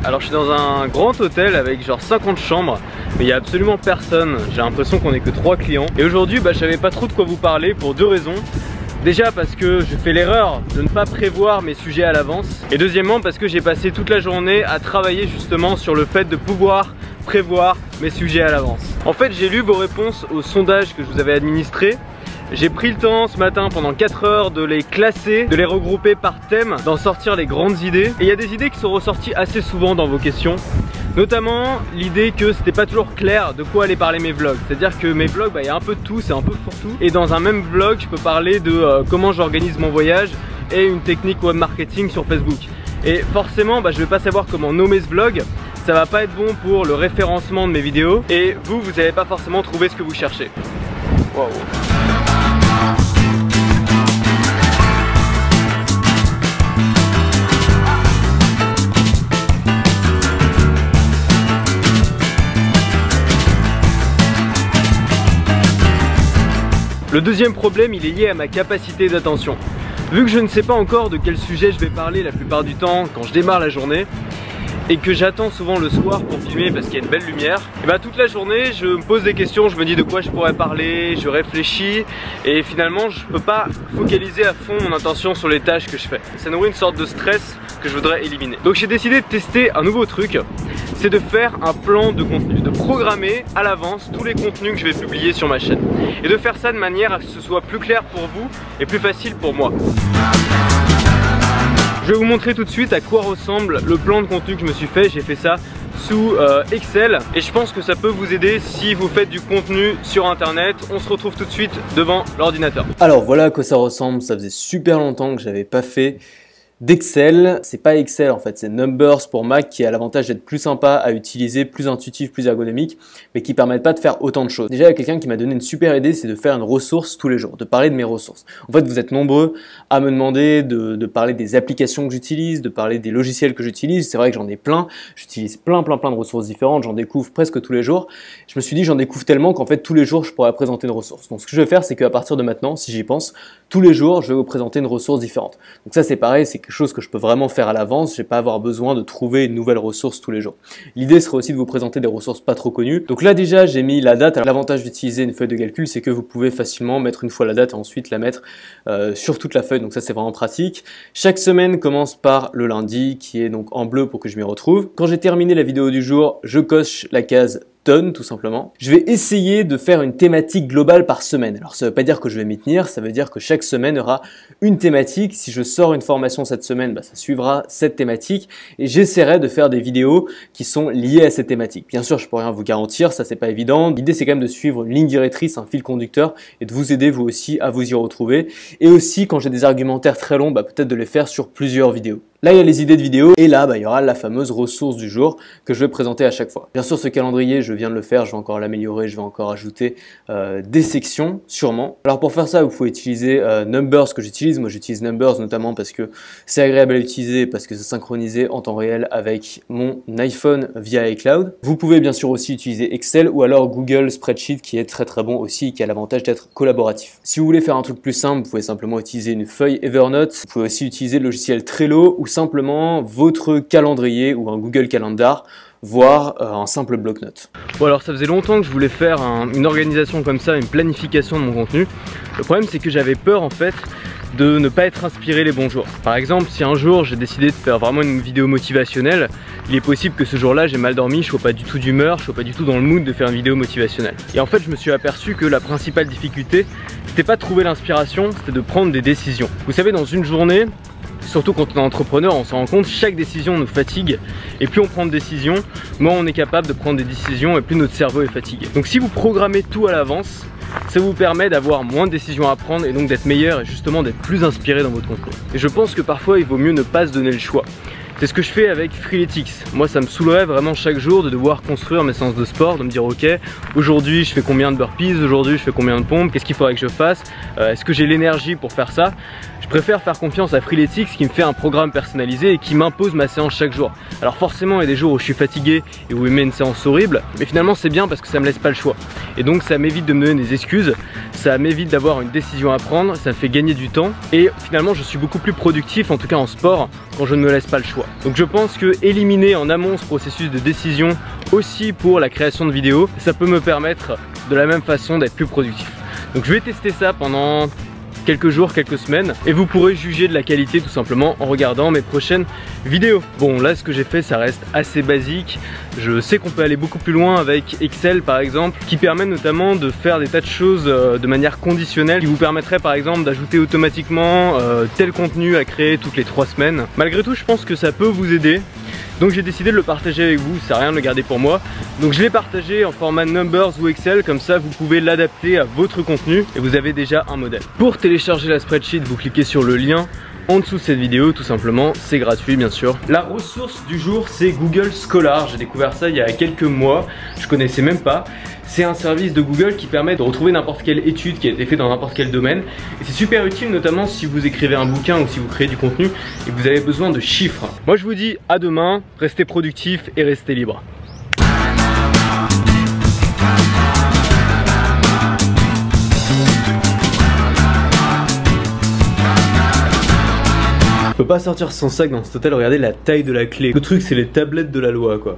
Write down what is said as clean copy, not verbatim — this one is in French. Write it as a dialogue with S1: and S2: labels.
S1: Alors je suis dans un grand hôtel avec genre 50 chambres, mais il n'y a absolument personne. J'ai l'impression qu'on n'est que 3 clients. Et aujourd'hui je savais pas trop de quoi vous parler pour 2 raisons. Déjà parce que je fais l'erreur de ne pas prévoir mes sujets à l'avance. Et deuxièmement parce que j'ai passé toute la journée à travailler justement sur le fait de pouvoir prévoir mes sujets à l'avance. En fait j'ai lu vos réponses au sondage que je vous avais administré. J'ai pris le temps ce matin pendant 4 heures de les classer, de les regrouper par thème, d'en sortir les grandes idées. Et il y a des idées qui sont ressorties assez souvent dans vos questions. Notamment l'idée que c'était pas toujours clair de quoi allaient parler mes vlogs. C'est-à-dire que mes vlogs, il y a un peu de tout, c'est un peu fourre-tout. Et dans un même vlog, je peux parler de comment j'organise mon voyage et une technique web marketing sur Facebook. Et forcément, je vais pas savoir comment nommer ce vlog. Ça va pas être bon pour le référencement de mes vidéos. Et vous n'allez pas forcément trouver ce que vous cherchez. Wow. Le deuxième problème, il est lié à ma capacité d'attention. Vu que je ne sais pas encore de quel sujet je vais parler la plupart du temps quand je démarre la journée, et que j'attends souvent le soir pour filmer parce qu'il y a une belle lumière, et toute la journée je me pose des questions, je me dis de quoi je pourrais parler, je réfléchis et finalement je peux pas focaliser à fond mon attention sur les tâches que je fais. Ça nourrit une sorte de stress que je voudrais éliminer. Donc j'ai décidé de tester un nouveau truc, c'est de faire un plan de contenu, de programmer à l'avance tous les contenus que je vais publier sur ma chaîne et de faire ça de manière à ce que ce soit plus clair pour vous et plus facile pour moi. Je vais vous montrer tout de suite à quoi ressemble le plan de contenu que je me suis fait. J'ai fait ça sous Excel et je pense que ça peut vous aider si vous faites du contenu sur internet. On se retrouve tout de suite devant l'ordinateur.
S2: Alors voilà à quoi ça ressemble. Ça faisait super longtemps que j'avais pas fait d'Excel. C'est pas Excel en fait, c'est Numbers pour Mac qui a l'avantage d'être plus sympa à utiliser, plus intuitif, plus ergonomique, mais qui permettent pas de faire autant de choses. Déjà il y a quelqu'un qui m'a donné une super idée, c'est de faire une ressource tous les jours, de parler de mes ressources. En fait vous êtes nombreux à me demander de parler des applications que j'utilise, de parler des logiciels que j'utilise. C'est vrai que j'en ai plein, j'utilise plein de ressources différentes, j'en découvre presque tous les jours. Je me suis dit j'en découvre tellement qu'en fait tous les jours je pourrais présenter une ressource. Donc ce que je vais faire c'est qu'à partir de maintenant, si j'y pense, tous les jours je vais vous présenter une ressource différente. Donc ça c'est pareil, c'est quelque chose que je peux vraiment faire à l'avance, je vais pas avoir besoin de trouver une nouvelle ressource tous les jours. L'idée serait aussi de vous présenter des ressources pas trop connues. Donc là déjà j'ai mis la date. L'avantage d'utiliser une feuille de calcul c'est que vous pouvez facilement mettre une fois la date et ensuite la mettre sur toute la feuille, donc ça c'est vraiment pratique. Chaque semaine commence par le lundi qui est donc en bleu pour que je m'y retrouve. Quand j'ai terminé la vidéo du jour, je coche la case tonnes tout simplement. Je vais essayer de faire une thématique globale par semaine. Alors ça veut pas dire que je vais m'y tenir, ça veut dire que chaque semaine aura une thématique. Si je sors une formation cette semaine, ça suivra cette thématique et j'essaierai de faire des vidéos qui sont liées à cette thématique. Bien sûr, je peux rien vous garantir, ça c'est pas évident. L'idée c'est quand même de suivre une ligne directrice, un fil conducteur et de vous aider vous aussi à vous y retrouver. Et aussi quand j'ai des argumentaires très longs, peut-être de les faire sur plusieurs vidéos. Là, il y a les idées de vidéos et là, il y aura la fameuse ressource du jour que je vais présenter à chaque fois. Bien sûr, ce calendrier, je viens de le faire, je vais encore l'améliorer, je vais encore ajouter des sections, sûrement. Alors pour faire ça, vous pouvez utiliser Numbers que j'utilise. Moi, j'utilise Numbers notamment parce que c'est agréable à utiliser, parce que c'est synchronisé en temps réel avec mon iPhone via iCloud. Vous pouvez bien sûr aussi utiliser Excel ou alors Google Spreadsheet qui est très bon aussi, qui a l'avantage d'être collaboratif. Si vous voulez faire un truc plus simple, vous pouvez simplement utiliser une feuille Evernote. Vous pouvez aussi utiliser le logiciel Trello ou simplement votre calendrier ou un Google Calendar, voire un simple bloc-notes.
S1: Bon alors ça faisait longtemps que je voulais faire une organisation comme ça, une planification de mon contenu. Le problème c'est que j'avais peur en fait de ne pas être inspiré les bons jours. Par exemple, si un jour j'ai décidé de faire vraiment une vidéo motivationnelle, il est possible que ce jour-là j'ai mal dormi, je sois pas du tout d'humeur, je sois pas du tout dans le mood de faire une vidéo motivationnelle. Et en fait je me suis aperçu que la principale difficulté c'était pas de trouver l'inspiration, c'était de prendre des décisions. Vous savez, dans une journée, surtout quand on est entrepreneur, on s'en rend compte, chaque décision nous fatigue et plus on prend de décisions, moins on est capable de prendre des décisions et plus notre cerveau est fatigué. Donc si vous programmez tout à l'avance, ça vous permet d'avoir moins de décisions à prendre et donc d'être meilleur et justement d'être plus inspiré dans votre contenu. Et je pense que parfois il vaut mieux ne pas se donner le choix. C'est ce que je fais avec Freeletics. Moi ça me saoulerait vraiment chaque jour de devoir construire mes séances de sport, de me dire ok, aujourd'hui je fais combien de burpees, aujourd'hui je fais combien de pompes, qu'est-ce qu'il faudrait que je fasse, est-ce que j'ai l'énergie pour faire ça. Je préfère faire confiance à Freeletics qui me fait un programme personnalisé et qui m'impose ma séance chaque jour. Alors forcément il y a des jours où je suis fatigué et où il met une séance horrible, mais finalement c'est bien parce que ça me laisse pas le choix. Et donc ça m'évite de me donner des excuses, ça m'évite d'avoir une décision à prendre, ça me fait gagner du temps et finalement je suis beaucoup plus productif, en tout cas en sport, quand je ne me laisse pas le choix. Donc je pense que éliminer en amont ce processus de décision aussi pour la création de vidéos, ça peut me permettre de la même façon d'être plus productif. Donc je vais tester ça pendant quelques jours, quelques semaines et vous pourrez juger de la qualité tout simplement en regardant mes prochaines vidéos. Bon là ce que j'ai fait ça reste assez basique, je sais qu'on peut aller beaucoup plus loin avec Excel par exemple qui permet notamment de faire des tas de choses de manière conditionnelle qui vous permettrait par exemple d'ajouter automatiquement tel contenu à créer toutes les 3 semaines. Malgré tout je pense que ça peut vous aider. Donc j'ai décidé de le partager avec vous, ça sert à rien de le garder pour moi. Donc je l'ai partagé en format Numbers ou Excel, comme ça vous pouvez l'adapter à votre contenu et vous avez déjà un modèle. Pour télécharger la spreadsheet, vous cliquez sur le lien en dessous de cette vidéo tout simplement, c'est gratuit bien sûr. La ressource du jour c'est Google Scholar, j'ai découvert ça il y a quelques mois, je connaissais même pas. C'est un service de Google qui permet de retrouver n'importe quelle étude qui a été faite dans n'importe quel domaine. Et c'est super utile notamment si vous écrivez un bouquin ou si vous créez du contenu et que vous avez besoin de chiffres. Moi je vous dis à demain, restez productifs et restez libres. Je peux pas sortir son sac dans cet hôtel, regardez la taille de la clé. Le truc c'est les tablettes de la loi quoi.